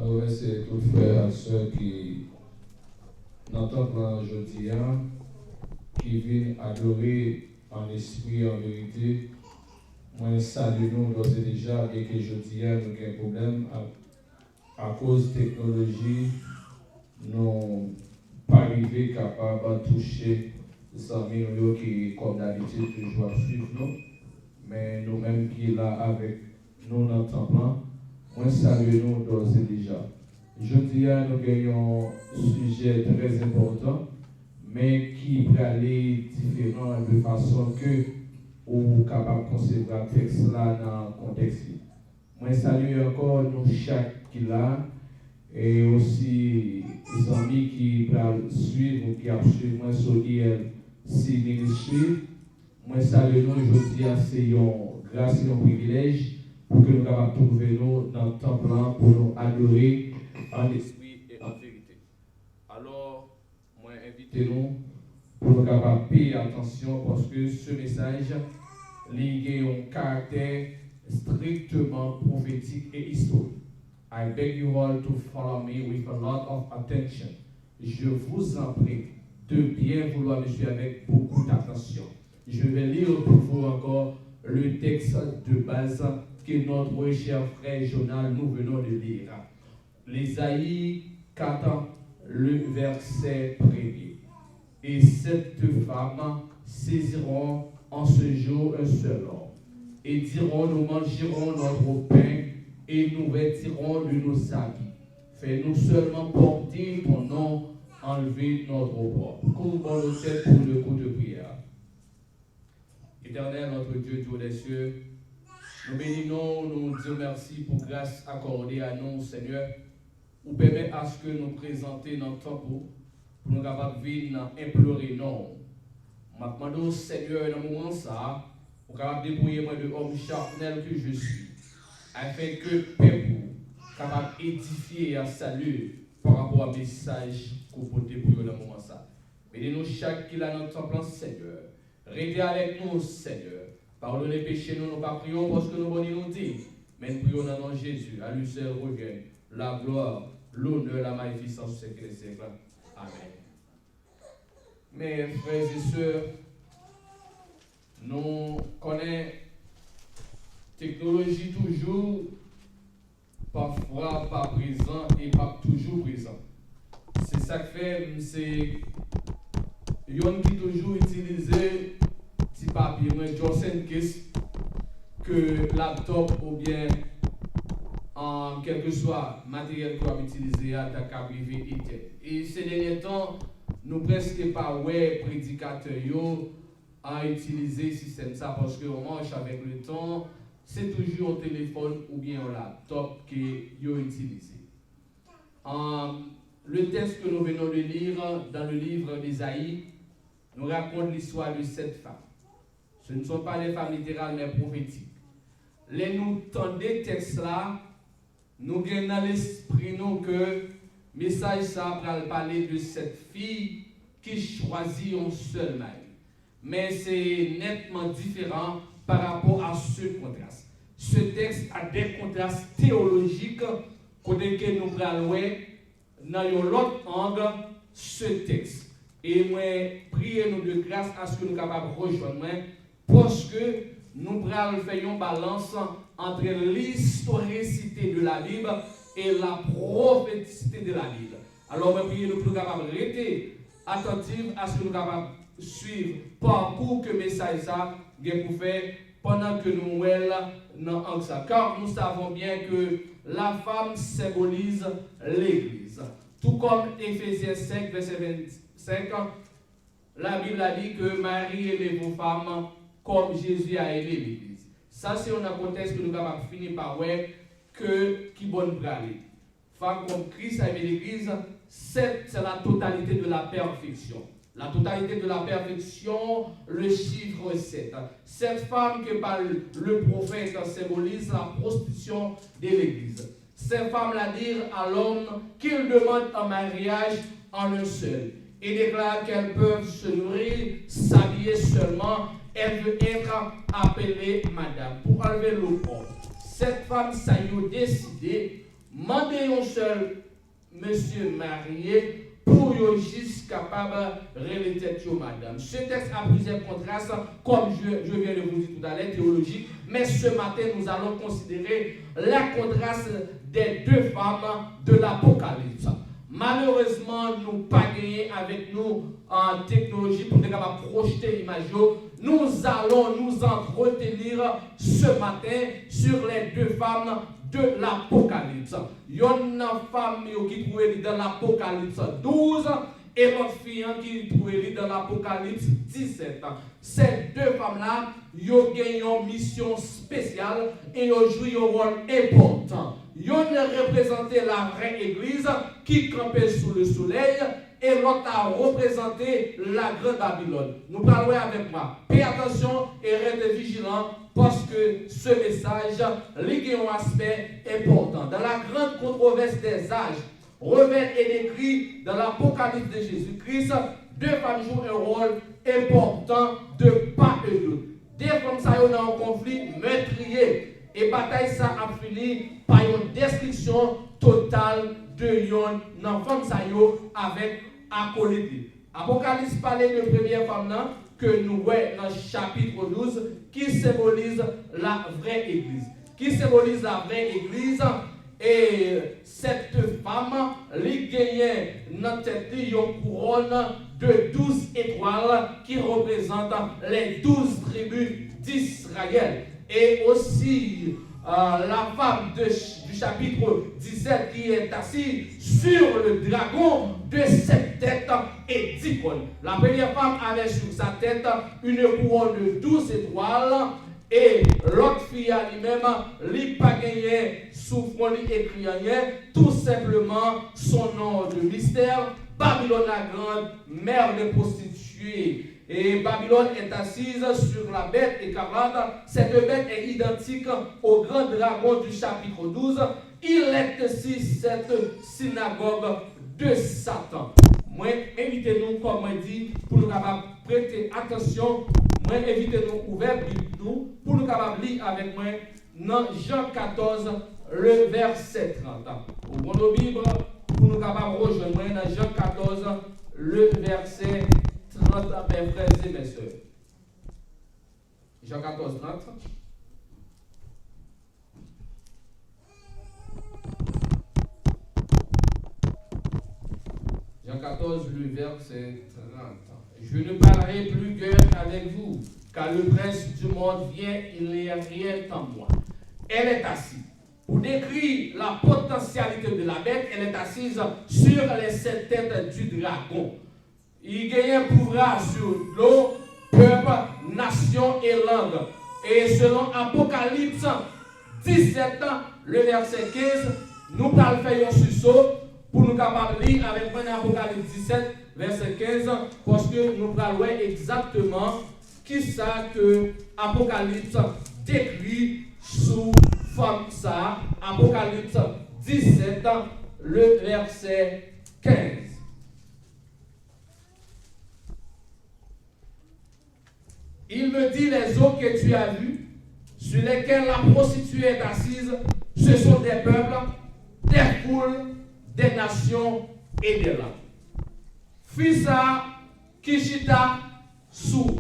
Alors, c'est tout frère et soeur qui n'entendent aujourd'hui, qui viennent adorer en esprit et en vérité. Moi, salue nous d'ores et déjà, et que je dis, nous avons un problème à cause de technologie, nous pas arrivé capable de toucher les amis qui, comme d'habitude, toujours suivre nous. Mais nous-mêmes qui là avec nous dans le temps, moi, salue nous d'ores et déjà. Je dis, nous avons un sujet très important, mais qui peut aller différent de façon que ou capable de concevoir le texte là dans le contexte. Moi, salue encore nous chaque qui là et aussi les amis qui peuvent suivre ou qui ont suivi moi sur ILC Ministry. Moi, salue nous aujourd'hui, c'est une grâce et un privilège pour que nous puissions trouver nous dans le temple pour nous adorer en esprit et en vérité. Alors, moi, invitez-nous pour nous capables payer attention parce que ce message lié a un caractère strictement prophétique et historique. I beg you all to follow me with a lot of attention. Je vous en prie de bien vouloir me suivre avec beaucoup d'attention. Je vais lire pour vous encore le texte de base que notre cher frère Jonas nous venons de lire. L'Ésaïe 4, le verset 1er. Et cette femme saisiront en ce jour un seul homme, et diront, nous mangerons notre pain, et nous vêtirons de nos habits. Fais-nous seulement porter ton nom, enlever notre corps. Couvrons nos têtes pour le coup de prière. Éternel, notre Dieu, Dieu des cieux, nous bénissons, nous disons merci pour grâce accordée à nous, Seigneur, ou permet à ce que nous présenter dans le temps pour nous capables de venir implorer non. Je demande au Seigneur dans le moment ça, pour capable débrouiller moi de homme charnel que je suis, afin que peuple capable d'édifier et à saluer par rapport au message qu'on peut débrouiller dans le moment ça. Bénis-nous chaque qui l'a dans notre plan, Seigneur. Restez avec nous, Seigneur. Pardonnez les péchés, nous pas prions parce que nous nous dit, mais nous prions dans le nom de Jésus. À lui seul revient la gloire, l'honneur, la magnificence du siècle des siècles. Amen. Mes frères et sœurs, nous connaissons technologie toujours, parfois pas présent et pas toujours présent. C'est ça que fait, c'est yon qui toujours utilisé petit papier, que laptop ou bien en quel que soit matériel qu'on va utiliser à ta privé. Et ces derniers temps, nous presque pas prédicateurs à utiliser ce système ça parce qu'on marche avec le temps, c'est toujours un téléphone ou bien un laptop qui est utilisé. Le texte que nous venons de lire dans le livre d'Ésaïe nous raconte l'histoire de cette femme. Ce ne sont pas des femmes littérales mais prophétiques. Les nous tendez texte là, nous gagnons dans l'esprit nous que le message ça va parler de cette fille qui choisit un seul mari. Mais c'est nettement différent par rapport à ce contraste. Ce texte a des contrastes théologiques côté que nous allons dans l'autre angle ce texte. Et moi, priez-nous de grâce à ce que nous sommes capables de rejoindre parce que nous allons faire une balance entre l'historicité de la Bible et la prophéticité de la Bible. Alors, moi, priez-nous pour nous capables de rester attentifs à ce que nous sommes capables de suivre parcours que le message ça pour faire pendant que nous dans ça. Car nous savons bien que la femme symbolise l'Église. Tout comme Éphésiens 5, verset 25, la Bible a dit que Marie aimait vos femmes comme Jésus a aimé l'Église. Ça, c'est un contexte que nous avons fini par que qui bonne braller. Femme comme Christ a aimé l'Église, c'est la totalité de la perfection. La totalité de la perfection, le chiffre 7. Cette femme que parle le prophète symbolise la prostitution de l'Église. Cette femme l'a dit à l'homme qu'il demande un mariage en un seul et déclare qu'elles peuvent se nourrir, s'habiller seulement. Elle veut être appelée madame pour enlever le corps. Cette femme, ça y a décidé, mandez un seul monsieur marié pour yo juste capable de relater madame. Ce texte a plusieurs contrastes, comme je viens de vous dire tout à l'heure, théologique, mais ce matin nous allons considérer la contraste des deux femmes de l'Apocalypse. Malheureusement, nous n'avons pas gagné avec nous en technologie pour nous projeter l'image. Nous allons nous entretenir ce matin sur les deux femmes de l'Apocalypse. Il y a une femme qui trouve dans l'Apocalypse 12 et l'autre fille qui trouve dans l'Apocalypse 17. Ces deux femmes-là, ils ont une mission spéciale et ils ont joué un rôle important. Ils ont représenté la vraie église qui campait sous le soleil et l'autre a représenté la grande Babylone. Nous parlons avec moi. Fais attention et restez vigilants parce que ce message a un aspect important. Dans la grande controverse des âges, revêt et décrit dans l'Apocalypse de Jésus-Christ, deux femmes jouent un rôle important de part et d'autre. Des femmes ça ont un conflit meurtrier. Et bataille ça a fini par une description totale de yon enfant avec acolyte. Apocalypse parlait de première femme là, que nous voyons dans le chapitre 12 qui symbolise la vraie église. Qui symbolise la vraie église. Et cette femme, elle gagnait dans tête une couronne de 12 étoiles qui représentent les 12 tribus d'Israël. Et aussi la femme du chapitre 17 qui est assise sur le dragon de 7 têtes et 10 couronnes. La première femme avait sur sa tête une couronne de 12 étoiles et l'autre fille à lui-même, lui pas gagné sous front écrit rien, tout simplement son nom de mystère, Babylone la grande, mère des prostituées. Et Babylone est assise sur la bête écarlate. Cette bête est identique au grand dragon du chapitre 12. Il est aussi cette synagogue de Satan. Moi, invitez-nous, comme moi dit, pour nous capables prêter attention. Moi, invitez-nous ouvert nous pour nous capables lire avec moi dans Jean 14, le verset 30. Ouvrons nos Bibles pour nous capables rejoindre moi dans Jean 14, le verset 30, mes frères et mes sœurs. Jean 14, 30. Jean 14, le verset 30. Je ne parlerai plus guère avec vous, car le prince du monde vient, il n'est rien en moi. Elle est assise. Pour décrire la potentialité de la bête, elle est assise sur les 7 têtes du dragon. Il gagne un pouvoir sur l'eau, peuple, nation et langue. Et selon Apocalypse 17, le verset 15, nous allons faire un sursaut pour nous capables de lire avec moi Apocalypse 17, verset 15, parce que nous allons voir exactement qui ça que Apocalypse décrit sous forme ça. Apocalypse 17, le verset 15. Il me dit, les eaux que tu as vues, sur lesquelles la prostituée est assise, ce sont des peuples, des foules, des nations et des langues. Fissa, Kishita, sous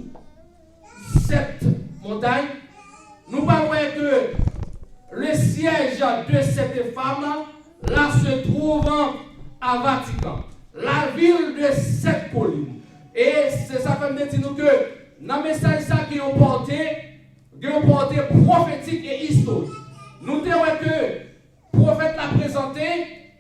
cette montagne, nous parlons que le siège de cette femme là se trouve à Vatican, la ville de cette colline. Et c'est ça qui me dit nous que dans le message qui ont porté prophétique et historique. Nous disons que le prophète l'a présenté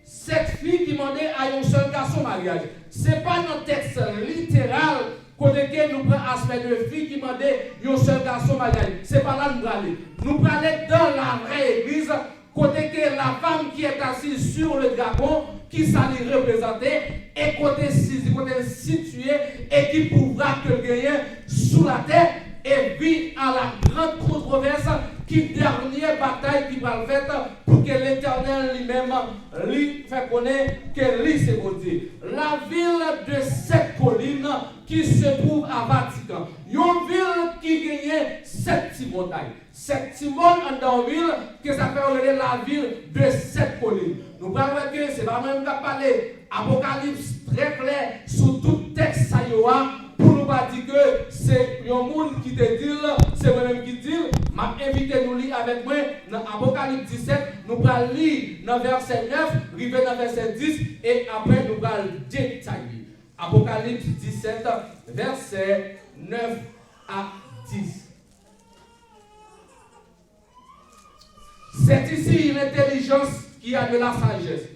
cette fille qui demandait à un seul garçon mariage. Ce n'est pas dans le texte littéral côté que nous prenons aspect de fille qui demandait à un seul garçon mariage. Ce n'est pas là que nous allons. Nous allons dans la vraie église côté que la femme qui est assise sur le dragon, qui s'allait représenter, est côté situé et qui pourra te gagner sous la terre et vit à la grande controverse qui qui dernière bataille qui va le faire pour que l'Éternel lui-même lui fait connaître que lui c'est bon Dieu. La ville de cette colline qui se trouve à Vatican. Une ville qui gagne 7 petits montagnes. 7 petits montagnes dans la ville que ça fait la ville de cette colline. Nous parlons que c'est pas même qu'à parler Apocalypse très clair sur tout texte ça y a pour nous pas dire que c'est un monde qui te dit, c'est moi-même qui dit, m'a invité nous lire avec moi dans Apocalypse 17, nous allons lire dans verset 9, arriver dans verset 10 et après nous allons détailler. Apocalypse 17, verset 9 à 10. C'est ici l'intelligence qui a de la sagesse.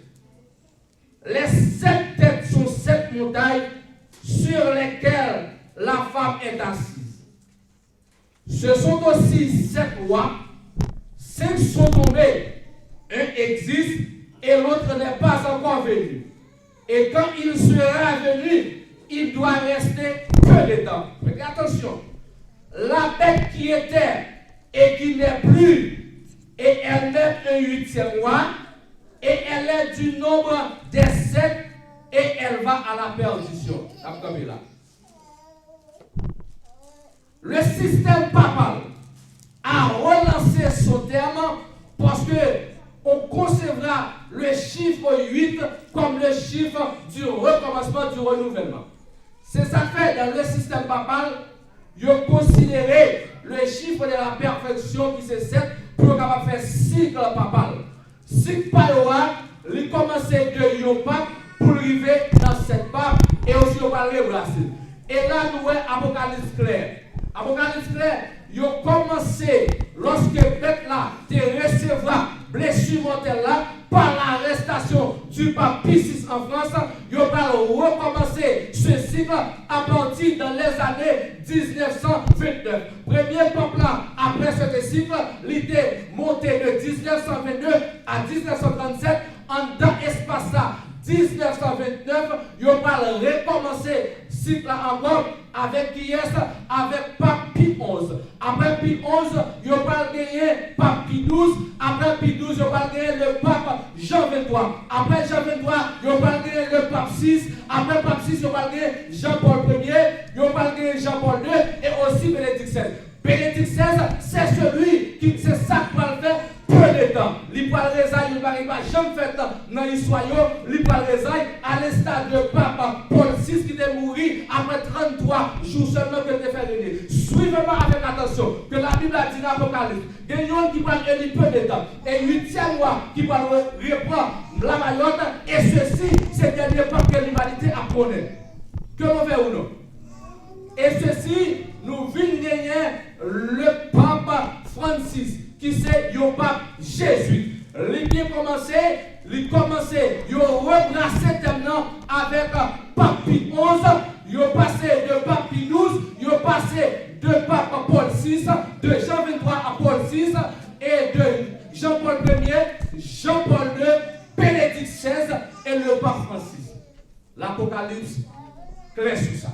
Les 7 têtes sont 7 montagnes sur lesquelles la femme est assise. Ce sont aussi 7 rois. 5 sont tombés. Un existe et l'autre n'est pas encore venu. Et quand il sera venu, il doit rester peu de temps. Mais attention, la bête qui était et qui n'est plus, et elle n'est un 8e roi, et elle est du nombre des 7, et elle va à la perdition. Le système papal a relancé son terme parce que on concevra le chiffre 8 comme le chiffre du recommencement, du renouvellement. C'est ça fait dans le système papal, ils ont considéré le chiffre de la perfection qui c'est 7 pour capable faire cycle papal. Cycle papal, il commence de yon pape pour arriver dans cette pape et aussi on va rebrasser. Et là nous voyons Apocalypse clair. Apocalypse clair, ils ont commencé lorsque bête là te recevra blessure mortelle là par l'arrestation du pape Pie VI en France, ils vont recommencer ce cycle à partir dans les années 1929. Premier pape là, après ce cycle, il était monté de 1922 à 1937 en dans espace là. 1929, ils vont recommencer cycle encore avec qui est avec Pape Pie XI. Après Pie XI, ils vont gagner Pape Pie XII. Après Pie XII, ils vont gagner le Pape Jean XXIII. Après Jean XXIII, ils vont gagner le Pape VI. Après Pape VI, ils vont gagner Jean-Paul Ier. Ils vont gagner Jean-Paul II et aussi Bénédicte XVI. Bénédicte XVI, c'est celui qui c'est ça qu'il va le faire peu de temps. Il va le résailler, il va jamais faire dans l'histoire, il va le résailler à l'instar de Pape Paul VI qui est mort après 33 jours seulement que tu fait l'année. Suivez-moi avec attention que la Bible a dit dans l'Apocalypse. Il y a un qui va élire peu de temps. Et 8e roi qui va reprendre la Mayotte. Et ceci, c'est le dernier pape que l'humanité a connu. Que l'on fait ou non? Et ceci, nous venons gagner le pape Francis, qui c'est le pape Jésus. Il a commencé, il a rebrassé maintenant avec pape Pie XI, il a passé de pape Pie XII, il a passé de pape Paul VI, de Jean XXIII à Paul VI, et de Jean-Paul Ier, Jean-Paul II, Bénédicte XVI et le pape Francis. L'Apocalypse clair sur ça.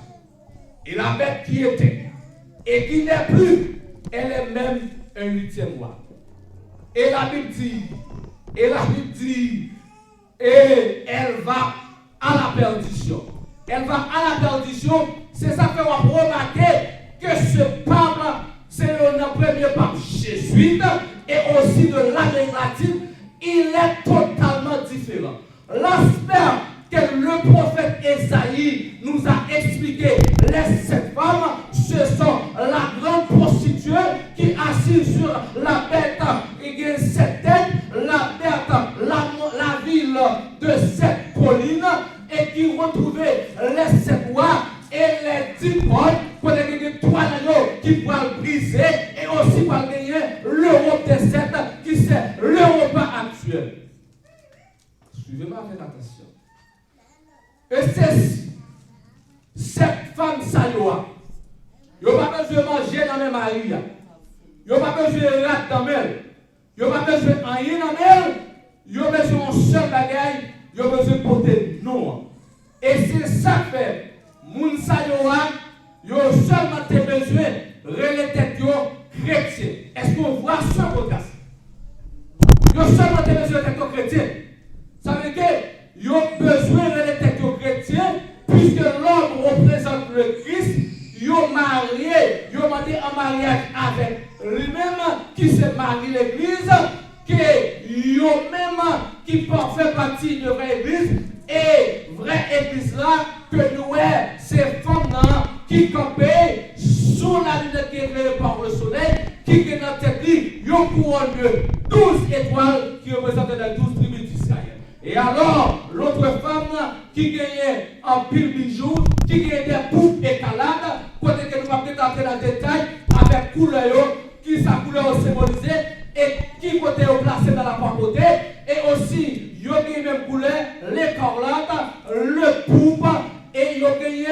Et la bête qui était, et qui n'est plus, elle est même un 8e roi. Et la Bible dit, et elle va à la perdition. Elle va à la perdition, c'est ça que on va remarquer que ce pape, c'est le premier pape jésuite, et aussi de l'Amérique latine, il est totalement différent. L'aspect que le prophète Esaïe nous a expliqué, les 7 femmes, ce sont la grande prostituée qui est assise sur la bête et 7 têtes, la bête, la ville de 7 collines, et qui retrouvait les 7 rois et les 10 portes, pour les 3 agneaux qui pourraient briser, et aussi pour gagner l'Europe des 7, qui c'est l'Europe actuelle. Suivez-moi avec attention. Et c'est cette femme salua. Ils n'ont pas besoin de manger dans mes maris. Ils n'ont pas besoin de rat dans elle. Ils n'ont pas besoin de rien dans elle. Ils ont besoin de seul bagaille. Ils ont besoin de porter non. Et c'est ça que fait. Moun salua, ils ont seulement besoin de relater chrétien. est-ce qu'on voit ce podcast? Ils ont seulement besoin d'être chrétiens. Ça veut dire qu'ils ont besoin d'être chrétiens, puisque l'homme représente le Christ. Ils ont marié, ils ont demandé un mariage avec lui-même, qui se marie l'église, qu'ils ont même qui fait partie de vraie église, et vraie église là, que nous, ces femmes-là, qui campaient sous la lumière qui est éclairée par le soleil, qui est dans tête, ils ont couronne de 12 étoiles qui représentent les 12 tribus d'Israël. Et alors, l'autre femme qui gagnait un pile bijoux, qui gagnait des poupes écalades, côté que nous allons peut-être entrer dans le détail, avec couleur, qui sa couleur symbolisée, et qui côté est placé dans la papauté, et aussi, il y a même couleur, l'écarlate, le poupe, et il y a gagné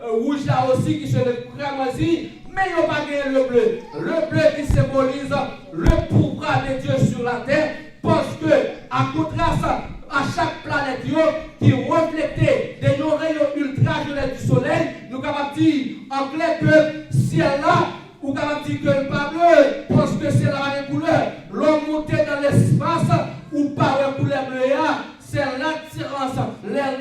rouge là aussi, qui se le cramoisi, mais il n'y a pas gagné le bleu. Le bleu qui symbolise le pouvoir de Dieu sur la terre, parce que, à contraste à chaque planète qui reflétait des rayons ultraviolets du soleil, nous avons dit en clair que ciel là, ou avons dit que le pas bleu, parce que c'est la même couleur. L'homme monté dans l'espace, ou pas la couleur bleue, c'est l'attirance,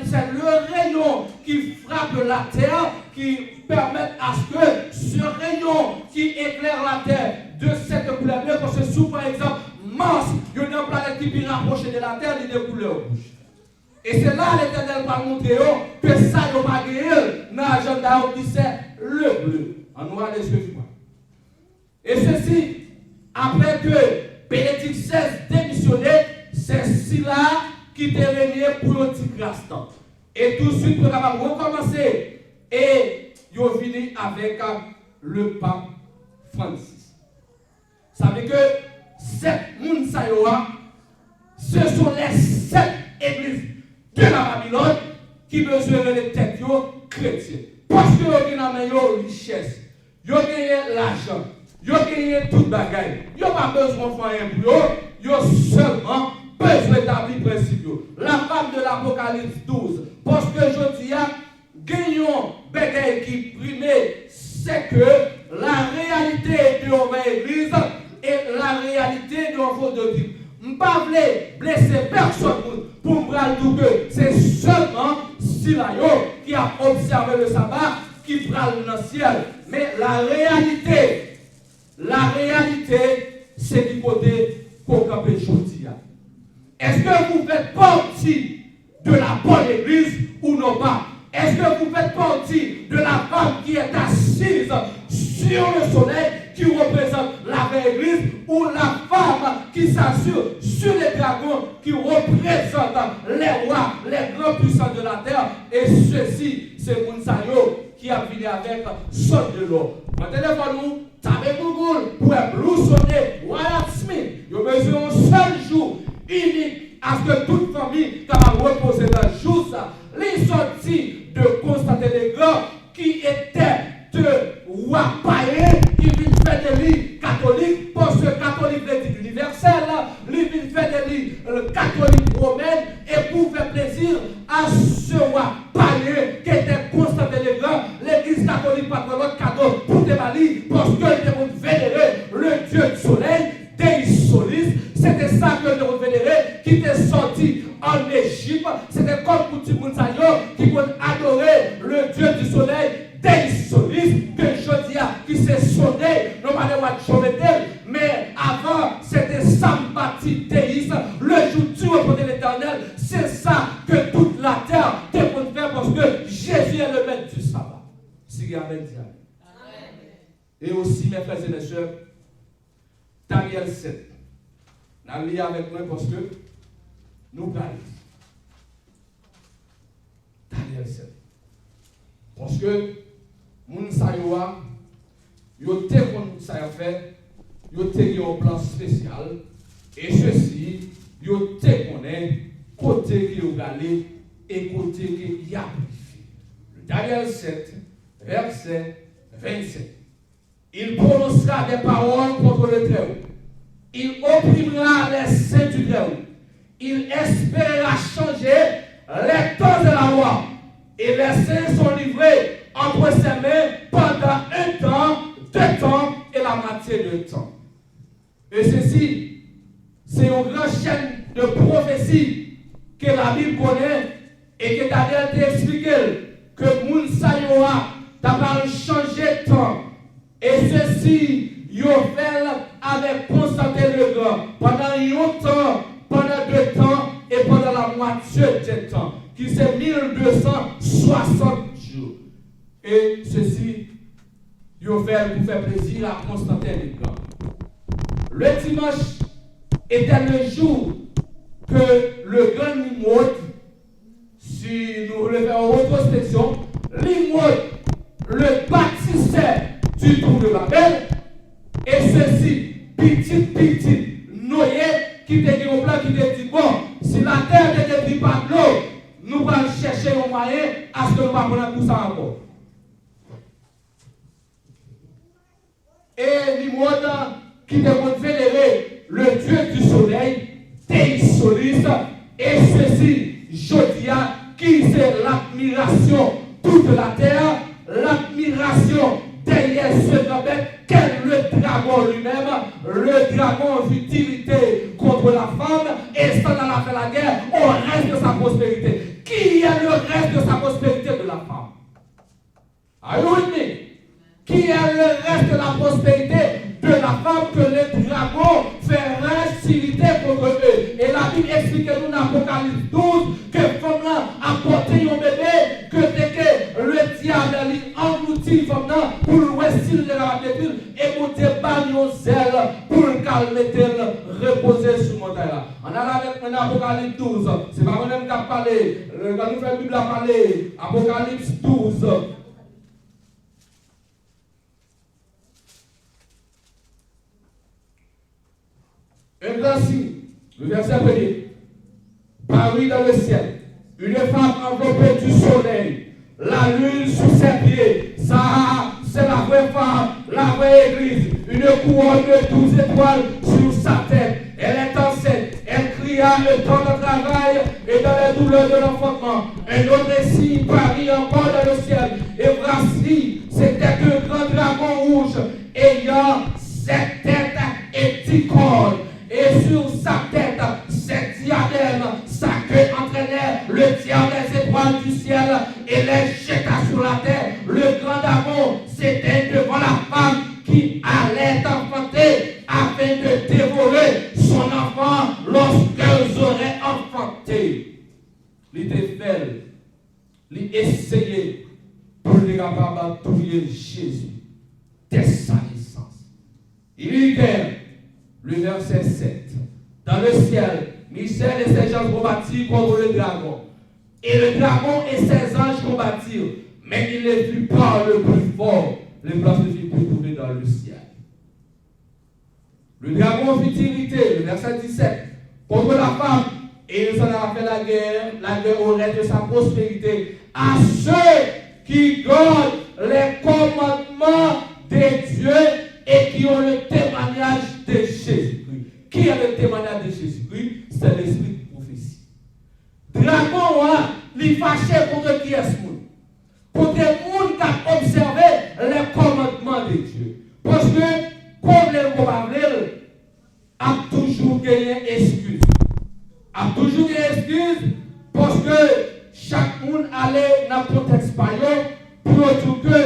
c'est le rayon qui frappe la terre, qui permet à ce que ce rayon qui éclaire la terre de cette couleur bleue, parce que sous par exemple, Mars, il y a une planète qui est rapprochée de la terre, il y a des couleurs rouges. Et c'est là l'Éternel va montrer que ça n'a pas gagné dans l'agenda qui c'est le bleu. On nous va les suivre. Et ceci, après que Bénédicte XVI démissionné, c'est cela qui était régné pour le petit instant. Et tout de suite, nous allons recommencer. Et ils ont fini avec le pape Francis. Ça veut dire que 7 Mounsayoa, ce sont les 7 églises de la Babylone qui mesurent les têtes chrétiennes. Parce que ils ont une richesse, ils ont l'argent, ils ont gagné toute bagaille. Ils n'ont pas besoin de faire un boulot, ils ont seulement besoin d'établir principe. La femme de l'Apocalypse 12, parce que je dis, gagnons bagaille qui primait, c'est que la réalité de l'église et la réalité de l'enfant de Dieu. Je ne veux pas blesser personne pour me dire que c'est seulement Silayo qui a observé le sabbat qui prend dans le ciel. Mais la réalité, c'est du côté qu'on campe aujourd'hui. Est-ce que vous faites partie de la bonne église ou non pas? Est-ce que vous faites partie de la femme qui est assise sur le soleil qui représente la vraie église ou la femme qui s'assure sur les dragons qui représentent les rois, les grands puissants de la terre? Et ceci, c'est Mounsayo qui a fini avec son de l'eau. Maintenant, nous, t'avez Google pour un blue sonné, Wyatt Smith. Il y a besoin d'un seul jour unique à ce que toute famille va reposer dans le jour. Les sorties de constater les grands qui étaient de rois païens qui viennent faire des lits catholiques, parce que catholique veut dire universel, ils viennent faire des lits catholiques romains et pour faire plaisir à ce roi païen qui était constaté les grands, l'église catholique pas de l'autre cadeau pour des malis, parce qu'ils devaient vénérer le Dieu du soleil, Deus Solis. C'était ça que nous vénérer, qui était sorti en Égypte. C'était comme pour tout le monde qui vont adorer le Dieu du soleil, Deus Solis, que je dis qui s'est sonné, non pas de mais avant c'était Sambati Deis, le jour du repos de l'éternel. C'est ça que toute la terre devrait faire parce que Jésus est le maître du sabbat. Si Amen. Et aussi, mes frères et mes sœurs, Daniel 7. Nous lisons avec moi parce que nous parlons. Daniel 7. Parce que Mounsayoa, il y a fait, il y a un plan spécial. Et ceci, il y a côté qui est allé et côté qui a purifié. Daniel 7, verset 27. Il prononcera des paroles contre le Très-Haut. Il opprimera les saints du Très-Haut. Il espérera changer les temps de la loi. Et les saints sont livrés entre ses mains pendant un temps, 2 temps et la moitié de temps. Et ceci, c'est une grande chaîne de prophétie que la Bible connaît et que Daniel t'a expliqué que Mounsa Yoa t'a changé de temps. Et ceci, il fait avec Constantin le Grand pendant un temps, pendant 2 temps et pendant la moitié de temps, qui c'est 1260 jours. Et ceci, il fait pour faire plaisir à Constantin le Grand. Le dimanche était le jour que le grand Nimrod, si nous voulons faire une retrospection, Nimrod le bâtissait du tour de Babel, et ceci, petit, Noé, qui était au plan, qui était dit, bon, si la terre n'était prise par de l'eau, nous allons chercher un moyen à ce que nous ne prenions tout ça encore. Et Nimrod, qui était confédéré, le Dieu du soleil, Deus Solis, et ceci, Jodia, qui c'est l'admiration toute la terre, l'admiration derrière ce grand bête, qu'est le dragon lui-même. Le dragon futilité contre la femme, et ça dans la fait la guerre au reste de sa prospérité. Qui est le reste de sa prospérité de la femme? Are you with me? Qui est le reste de la prospérité de la femme que le dragon fait hostilité contre eux? Et la Bible explique nous dans Apocalypse 12 que femme a porté un bébé, que dès que le diable engloutit femme pour le style de la détruire et pour débattre nos ailes pour le calmer, reposer sur mon montagne là. On a avec maintenant Apocalypse 12. C'est pas moi-même qui a parlé. Quand nous faisons la Bible a parlé, Apocalypse 12. Un grand signe, le verset 1er, parut dans le ciel, une femme enveloppée du soleil, la lune sous ses pieds. Ça, c'est la vraie femme, la vraie église, une couronne de 12 étoiles sur sa tête. Elle est enceinte, elle cria le temps de travail et dans les douleurs de l'enfantement. Un autre signe parut encore dans le ciel, et voici, c'était un grand dragon rouge ayant 7 têtes et 10 cornes. Et sur sa tête, ses diadèmes, sa queue entraînait le diable des étoiles du ciel et les jeta sur la terre. Le grand dragon s'éteint devant la femme qui allait enfanter afin de dévorer son enfant lorsqu'elles auraient enfanté. Il était fait, il essayait pour les capables de tuer Jésus dès sa naissance. Il y eut le verset 7. Dans le ciel, Michel et ses anges combattirent contre le dragon. Et le dragon et ses anges combattirent. Mais il ne fut pas le plus fort. Les places ne furent plus trouvées dans le ciel. Le dragon fit irriter, le verset 17, contre la femme. Et il s'en a fait la guerre au reste de sa prospérité. À ceux qui gardent les commandements de Dieu et qui ont le témoignage de Jésus-Christ. Qui est le témoignage de Jésus-Christ? C'est l'esprit de prophétie. Dragon, il fâché contre qui est ce monde? Contre le monde qui a observé les commandements de Dieu. Parce que, comme les commandements, a toujours gagné excuse. A toujours gagné excuse parce que chaque monde allait dans le contexte espagnol pour dire que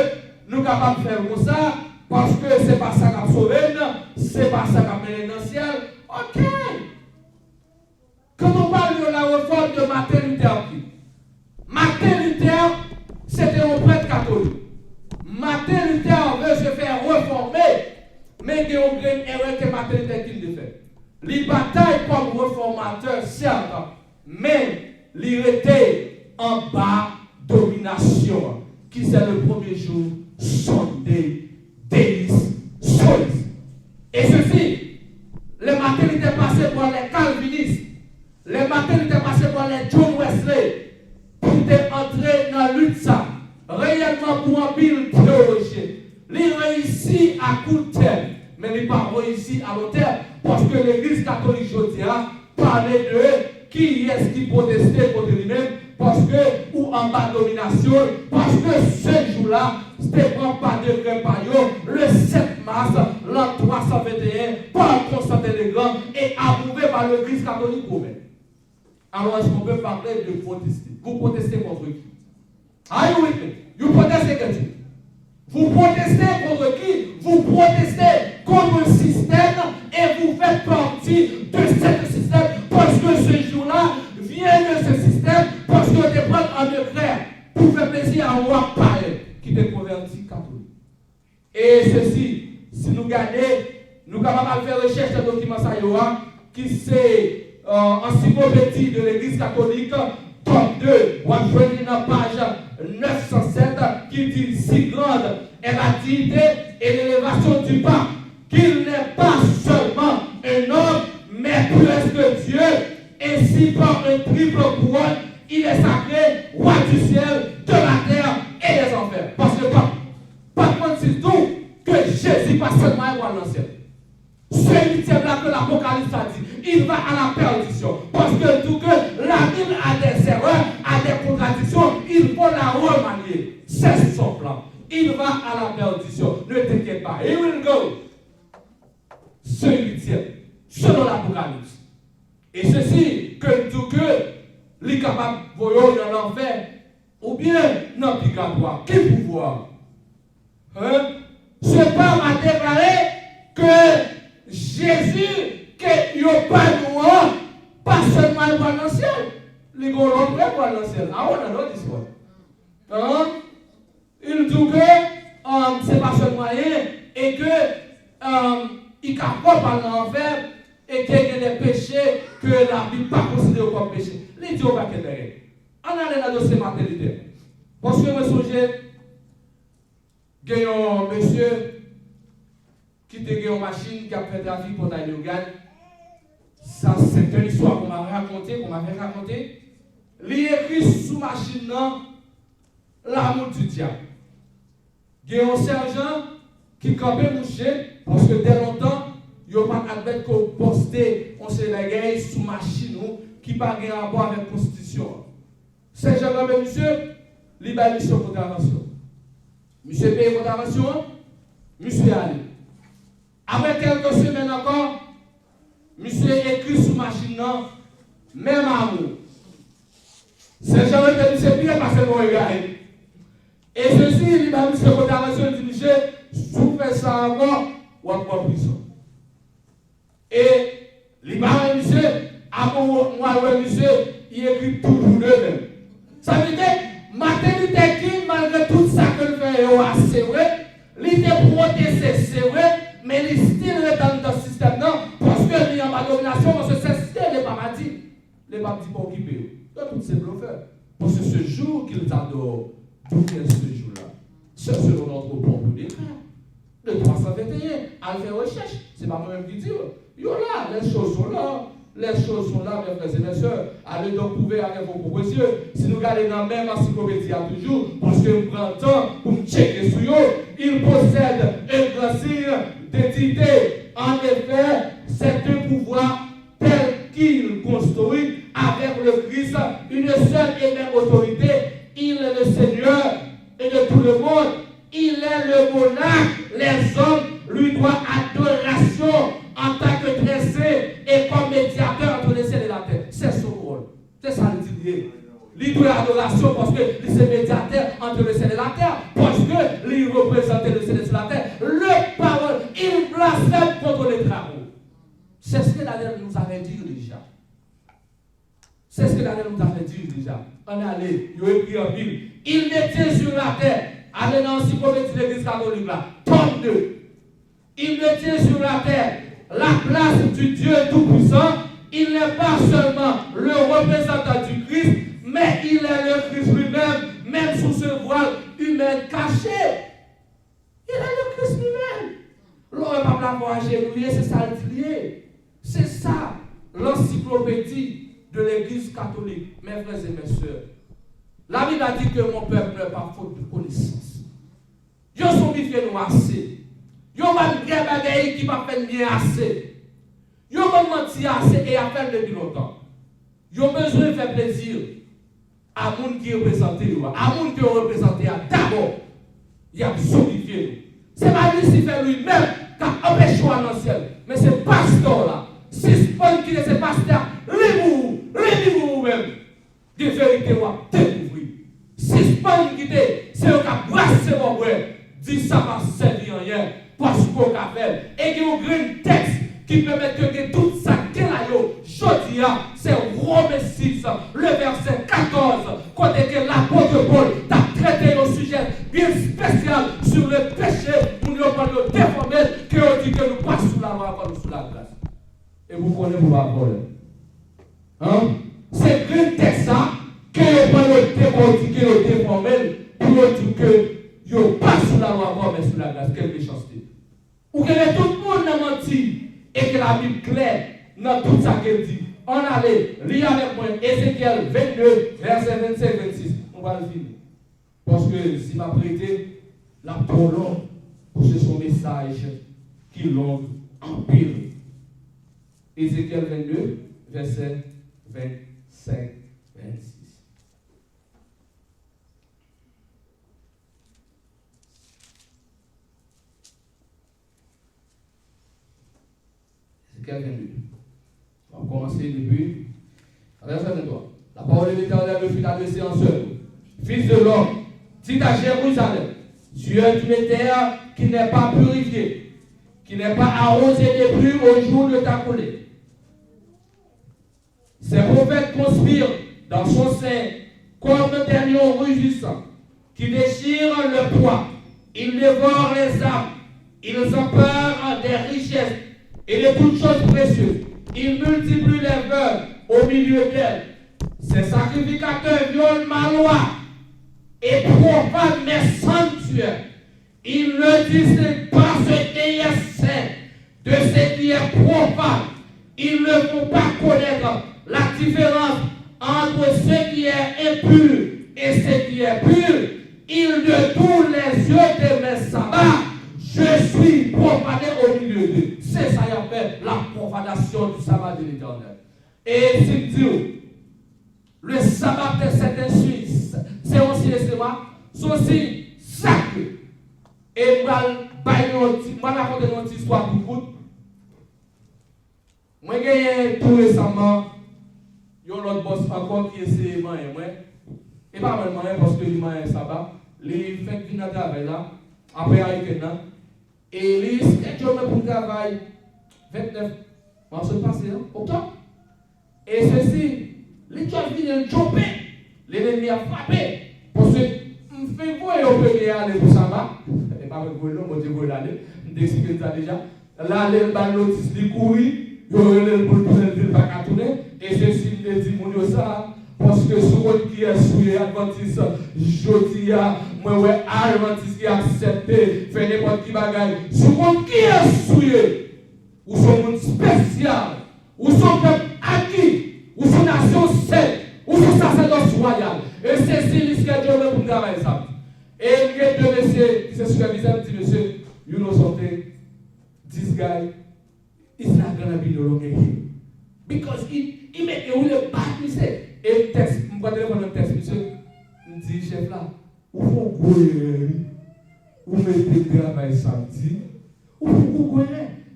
nous sommes capables de faire comme ça. Parce que ce n'est pas ça qui a sauvé, ce n'est pas ça qui a mené dans le ciel. Ok. Quand on parle de la réforme de Martin Luther King, Martin Luther, c'était un prêtre catholique. Martin Luther veut se faire reformer, mais il y a une grande erreur que Martin Luther King fait. Il bataille comme réformateur, certes, mais il était en bas domination, qui c'est le premier jour, Sunday. Deus Solis. Et ceci, les matins étaient passés par les calvinistes, les matins étaient passés par les John Wesley, pour entrer dans la lutte ça, réellement pour un pile théologie. Il réussit à court terme, mais il n'a pas réussi à long terme, parce que l'église catholique aujourd'hui parlait de qui est-ce qui protestait contre lui-même, parce que, ou en bas domination, parce que ce jour-là, prend par décret par yo, le 7 mars, l'an 321, par Constantin le Grand et approuvé par l'Église catholique romaine. Alors, est-ce qu'on peut parler de protester? Vous protestez contre qui? Are you with me? Vous protestez contre qui? Vous protestez contre qui? Vous protestez contre le système et vous faites partie de ce système parce que ce jour-là vient de ce système parce que te prend en décret pour faire plaisir à un roi païen qui te convertit catholique. Et ceci, si nous regardons, nous sommes capables de faire recherche de documents qui c'est encyclopédie de l'Église catholique, tome 2, on joue dans la page 907 qui dit si grande est la dignité et l'élévation du pape, qu'il n'est pas seulement un homme, mais plus que Dieu, ainsi par un triple couronne, il est sacré, roi du ciel, de la terre et des enfers. Parce que par contre, c'est tout que Jésus pas seulement un roi dans le ciel. Ce huitième là que l'Apocalypse a dit, il va à la perdition. Parce que tout que la Bible a des erreurs, a des contradictions, il faut la remanier. C'est son plan. Il va à la perdition. Ne t'inquiète pas. He will go. Ce huitième, selon l'Apocalypse. Et ceci, que tout que les capables voyons dans l'enfer, ou bien dans le purgatoire. Quel pouvoir? Ce pape a déclaré que Jésus, que il n'y a pas de pas seulement il va dans le ciel. Les gars, l'autre va dans le ciel. Ah, on a l'autre histoire. Il dit que c'est pas seulement rien et que il capable par l'enfer et qu'il y a des péchés que la Bible pas considère comme péché. Les dieux pas qu'elle on a dans le dossier maternité. Parce que moi songe qu'il y a un monsieur qui a une machine qui a fait trafic pour tailler le gaz. Ça, c'est une histoire qu'on m'a fait raconter. Il écrit sous machine l'amour du diable. Il y a un sergent qui campait mouché parce que dès longtemps, il n'y a pas d'admettre qu'on postait, on se lègue sous machine qui n'a pas de rapport avec la Constitution. Sergent Gambé, monsieur, il a mission de contravention. Monsieur paye contravention, monsieur allé. Après quelques semaines encore, monsieur écrit sous machine, même amour. Sergent Gambé, monsieur, bien passé pour regarder. Et ceci, il a mis ce contravention, il dit, monsieur, si vous faites ça encore, ou en prison. Et l'imam, monsieur, amour, moi, monsieur, il écrit toujours le même. Ça veut dire, maternité qui, malgré tout ça que le fait, c'est vrai, il était protesté, c'est vrai, mais il style est dans le système, non, parce qu'il y a ma domination, parce que ce système n'est pas m'a dit. Les pas dit pas occupé. Donc, tout c'est bluffeur. Parce que ce jour qu'ils adorent, d'où vient ce jour-là? C'est selon notre propre décret. Le 321, à faire recherche, c'est pas moi-même qui dis. Yo là, les choses sont là. Les choses sont là, mes frères et mes soeurs. Allez donc prouver avec vos propres yeux. Si nous regardons dans la même encyclopédie toujours, parce que nous prenons le temps pour me checker sur eux, ils possèdent un grand signe d'identité. En effet, c'est un pouvoir tel qu'il construit avec le Christ une seule et même autorité. Il est le Seigneur et de tout le monde. Il est le monarque. Les hommes lui doivent adoration en tant que dressé et comme médiateur entre le ciel et la terre. C'est son rôle. C'est ça le dit. Il doit adoration parce que il est médiateur entre le ciel et la terre. Parce que il représente le ciel et la terre. Le parole, il blasphème contre les travaux. C'est ce que Daniel nous avait dit déjà. C'est ce que Daniel nous avait dit déjà. On est allé, il a écrit en Bible. Il mettait sur la terre. Allez dans l'encyclopédie de l'Église catholique là. Tome 2. Il mettait sur la terre la place du Dieu Tout-Puissant. Il n'est pas seulement le représentant du Christ, mais il est le Christ lui-même, même sous ce voile humain caché. Il est le Christ lui-même. L'on ne va pas l'avoir agenouillé, c'est ça le lié. C'est ça l'encyclopédie de l'Église catholique, mes frères et mes sœurs. La Bible a dit que mon peuple n'est pas faute de connaissance. Ils sont bifiés nous assez. Ils ont mal bien bagaille qui m'a fait bien assez. Ils ont menti assez et à faire depuis longtemps. Ils ont besoin de faire plaisir à monde qui représente, à monde qui représente d'abord. il a zombifié. Ce n'est pas Lucifer lui-même qui a empêché dans le ciel, mais c'est le pasteur là. Si ce pas qui est ce pasteur, livre vous-même. De vérité, vous découvrir. Si ce pas qui est, c'est eux qui a brassé mon frère. Dit ça va servir rien. Parce qu'on a fait. Et qu'il y a un grand texte qui permet que tout ça qu'elle a eu. Je dis, c'est Romains 6, le verset 14. Quand l'apôtre Paul t'a traité un sujet bien spécial sur le péché, pour nous parler de déformer, que on dit que nous passons sous la loi, comme sous la grâce. Et vous connaissez vos paroles. Hein? C'est grand texte ça, que vous parlez de déformer, pour nous dire que vous passez sous la loi, mais sous la grâce. Quelle méchanceté. Ou que tout le monde a menti et que la Bible claire dans tout ça qu'elle dit. On allait lire avec moi Ézéchiel 22, verset 25-26. On va le finir. Parce que si m'a prêté, la trop long pour ce son message qui long en pile. Ézéchiel 22, verset 25-26. Ézéchiel 22. On va commencer depuis verset 23. La parole de l'Éternel me fut adressée en ce Fils de l'homme, dis à Jérusalem, Dieu d'une terre qui n'est pas purifiée, qui n'est pas arrosée des pluies au jour de ta colère. Ces prophètes conspirent dans son sein comme des lions rugissants, qui déchirent le poids, ils dévorent les âmes, ils emparent des richesses et de toutes choses précieuses. Ils multiplient les veuves au milieu d'elles. Ces sacrificateurs violent ma loi et profanent mes sanctuaires. Ils ne disent pas ce qui est saint de ce qui est profane. Ils ne font pas connaître la différence entre ce qui est impur et ce qui est pur. Ils détournent les yeux de mes sabbats. Je suis profané au milieu d'eux. C'est ça qui appelle la profanation du sabbat de l'Éternel. Et c'est Dieu. Le sabbat de certains Suisses, c'est aussi c'est aussi sacré. Et moi, je vais raconter une histoire pour vous. Moi, j'ai tout récemment, il y a un autre boss encore qui essaie de manger. Et pas mal manger parce que il mange sabbat. Il fait venir à travail là, après avec là. Et il schedule pour le travail 29 mars passé, octobre. Et ceci, les gens viennent choper, l'ennemi a frappé. Parce que je fais voir et on peut aller pour ça. Et pas pour le nom, je vais aller. Je décide ça déjà. Là, les notices de courir, il y a le pour le pas tourner. Et ceci, me dit mon ça. Parce que ce monde qui est souillé, Adventiste, je dis à moi, ouais, Adventiste qui a accepté, fait n'importe qui bagaille. Ce monde qui est souillé, ou ce monde spécial, ou son peuple acquis, ou son nation sainte, ou son sacerdoce royal. Et c'est ce que Dieu veut pour travailler ça. Et il y a deux messieurs qui se supervisent, dit monsieur, you know something, this guy is not going to be no longer here. Because he make a really bad mistake. Et le texte, je vais téléphone le texte, monsieur, je dis, chef là, où faut gouer, où mettez le travail samedi, où faut gouer,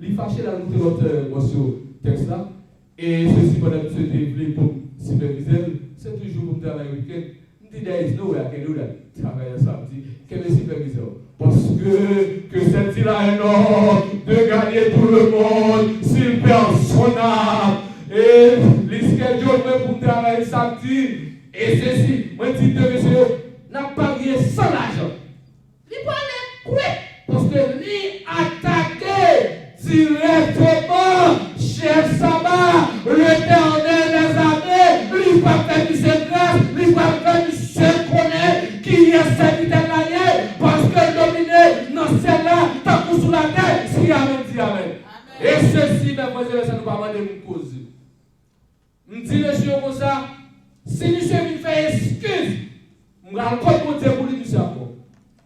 il fâché la route de l'autre texte là, et ceci pendant que monsieur développé pour superviser, c'est toujours pour travailler week-end. Je dis, there is no way I can do that, travailler samedi, quel est le superviseur? Parce que c'est il a un ordre de gagner tout le monde, s'il perd son âme. Et l'isqu'adjot pour travailler samedi. Et ceci, moi je dis de monsieur, n'a pas gagné sans l'argent. Il peut aller quoi? Parce que lui attaqué directement chef Sabbat, l'Éternel des armées, lui pas faire du grâce, lui pas faire du seul connaît qui est serviteur l'année, parce que dominé dans celle-là, tant que sous la terre, si amen, dit amen. Et ceci, mesdemoiselles, ça nous va demander une cause. Je dis monsieur comme ça, si monsieur vient faire excuse, je vais encore compter pour lui monsieur encore.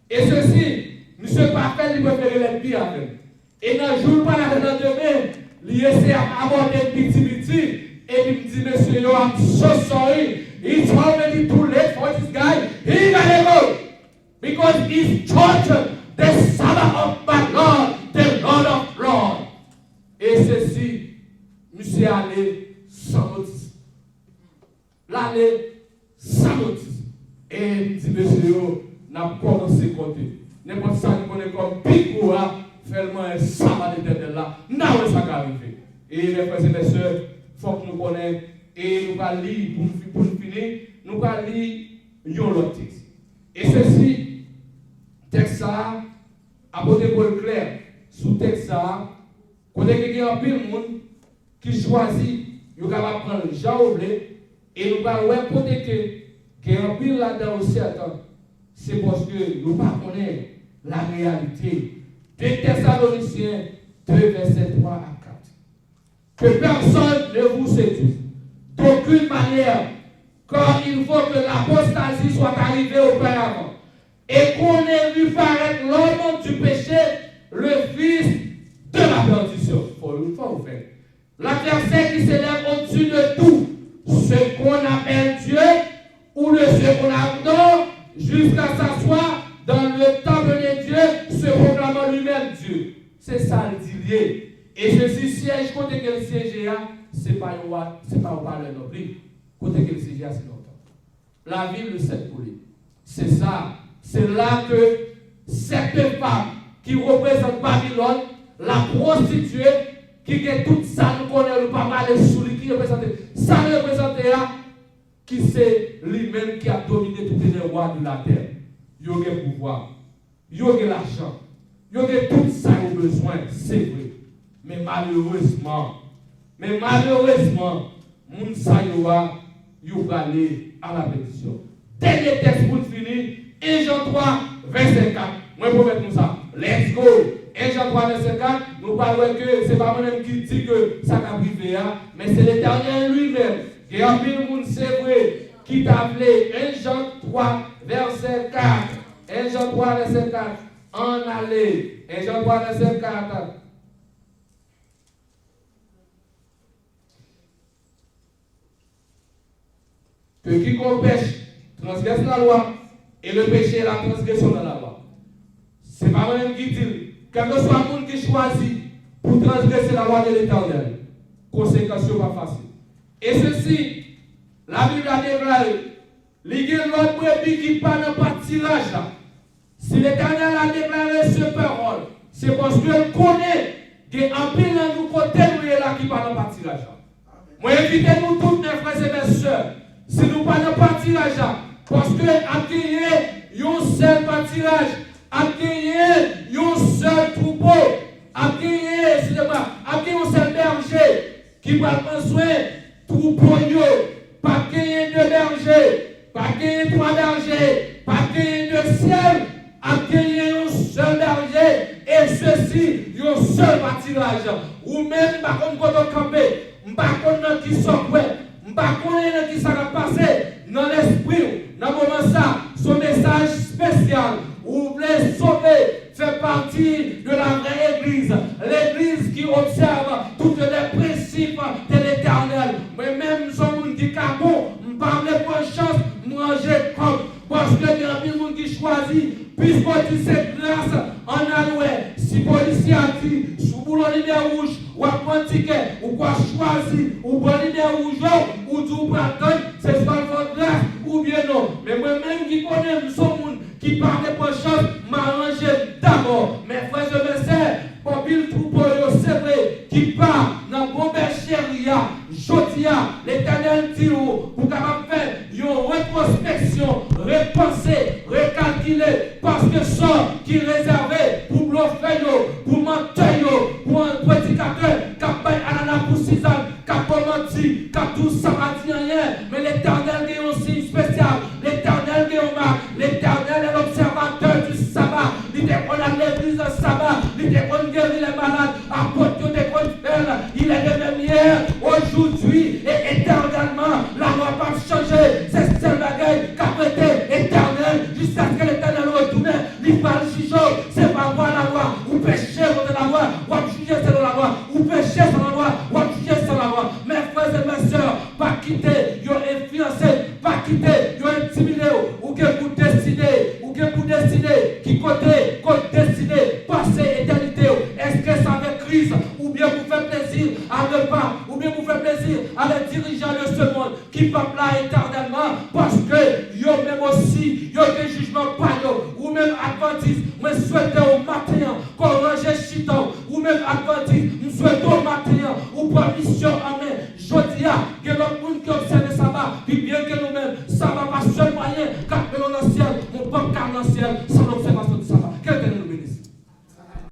Et ceci, monsieur pas fait, il préfère les pires avec. Et dans le jour, pas la demain, il essaie d'aborder un petit, et il me dit, monsieur, I'm so sorry. It's already too late for this guy. He gotta go. Because he's tortured. patriotisme. Et dit monsieur, n'a commencé à compter. N'importe ça qui connaît comme picou, finalement, ça va l'éternel là. N'a pas ça qui arrive. Et mes frères et mes soeurs, il faut que nous connaissions. Et nous allons lire, pour nous finir, nous allons lire l'autre texte. Et ceci, texte ça, apporté pour le clair, sous texte ça, qu'on a quelqu'un en pile monde qui choisit, il va prendre Jean Oblé, et nous allons voir qu'il y a un pile là-dedans aussi, c'est parce que nous ne connaissons pas la réalité. 2 Thessaloniciens 2, verset 3 à 4. Que personne ne vous séduise d'aucune manière, car il faut que l'apostasie soit arrivée auparavant, et qu'on ait vu paraître l'homme du péché, le fils de la perdition. Il faut le faire. L'adversaire qui s'élève au-dessus de tout, ce qu'on appelle Dieu, ou le ce qu'on adore, jusqu'à s'asseoir dans le temple de Dieu, se proclamant lui-même Dieu. C'est ça le dit. Et ceci siège, côté que le siège c'est pas un parler non plus. Côté que le siège c'est longtemps. La ville de cette coulée. C'est ça. C'est là que cette femme qui représente Babylone, la prostituée, qui est toute ça, nous connaissons pas mal sous lui, qui représente, ça représente qui c'est lui-même qui a dominé tous les rois de la terre. Il y a le pouvoir, il y a l'argent, il y a tout ça au besoin, c'est vrai. Mais malheureusement, moun sa yo va aller à la perdition. Dernier texte pour finir, 1 Jean 3, verset 4. Moi, je vais mettre ça. Let's go. 1 Jean 3, verset 4. Nous parlons que ce n'est pas moi-même qui dit que ça va arriver, mais c'est l'Éternel lui-même. Et en plus, le monde, c'est vrai, qui t'a appelé 1 Jean 3, verset 4. 1 Jean 3, verset 4. En aller. 1 Jean 3, verset 4. Que quiconque pêche transgresse la loi, et le péché est la transgression de la loi. Ce n'est pas moi-même qui dit, quel que soit le monde qui choisit pour transgresser la loi de l'Éternel, conséquence pas facile. Et ceci, la Bible a déclaré, il y a l'autre brebis qui parle dans pas de tirage là. Si l'Éternel a déclaré ce parole, c'est parce qu'il connaît qu'il y a un pile dans nous côté là qui parle dans pas de tirage là. Moi, invitez-nous toutes mes frères et mes soeurs. Si nous ne parlons pas de tirage, parce que à gagner un seul tirage, à gagner un seul troupeau, à gagner un seul berger qui va besoin troupeau, pas gagner 2 bergers, pas gagner 3 bergers, pas gagner 2 ciels, à gagner un seul berger, et ceci, un seul tirage. Ou même, par contre, quand on campe, par contre, qui sont prêts. Je ne sais pas qui ça va passer dans l'esprit. Dans le moment ça, son message spécial, vous voulez sauver, fait partie de la vraie église. L'église qui observe tous les principes de l'éternel. Moi-même, je suis un qui cabot, je ne parle pas de chance, manger comme. Parce que il y a des gens qui choisissent, puisque tu sais grâce en alloué. Si le policier a dit, sous boulot lumière rouge, ou à prendre ticket, ou quoi choisir, ou prendre lumière rouge, ou tout prendre, c'est pas votre grâce, ou bien non. Mais moi-même qui connais ce monde, qui parle de chance, m'arranger d'abord. Mes frères et mes sœurs, pour le troupeau, c'est vrai, qui part dans le bon bergeria, Jodia, l'Éternel dit, pour capable faire une rétrospection, repenser, recalculer, parce que ça qui est réservé pour bluffer, pour mentir, pour un prédicateur, qui a payé à la pour 6 ans, qui a pas menti, qui a tout ça m'a dit rien, mais l'Éternel est un signe spécial, l'Éternel est un marque, l'Éternel est l'observateur du sabbat, il dépend à l'église de sabbat, il dépend de guérir les malades, apporter des confrères, il est le même hier, aujourd'hui et éternellement, la loi va changer, c'est celle bagaille qui a été éternelle jusqu'à ce que l'Éternel retourne, il parle chicho, c'est pas voir la loi, ou pécher contre la loi, ou juger selon la loi, ou pécher selon la loi, ou juger selon la loi. Mes frères et mes soeurs, pas quitter, ils ont influencé, pas quitter, ils ont intimidé, ou que vous décidez, qui côté décidez, passer éternité, est-ce que ça fait crise, ou bien vous faites plaisir à ne pas, ou bien vous faites plaisir à les dirigeants de ce monde, qui peuplent là éternellement, parce que yo même aussi, yo des jugements par yo, ou même adventiste, moi souhaite au matin, qu'on range chiton, ou même adventiste, nous souhaite au matin, ou pour mission, amen. Je dis à, que l'autre monde qui observe ça va, puis bien que nous-mêmes, ça va pas seul moyen, car nous dans le ciel, on peut pas dans le ciel,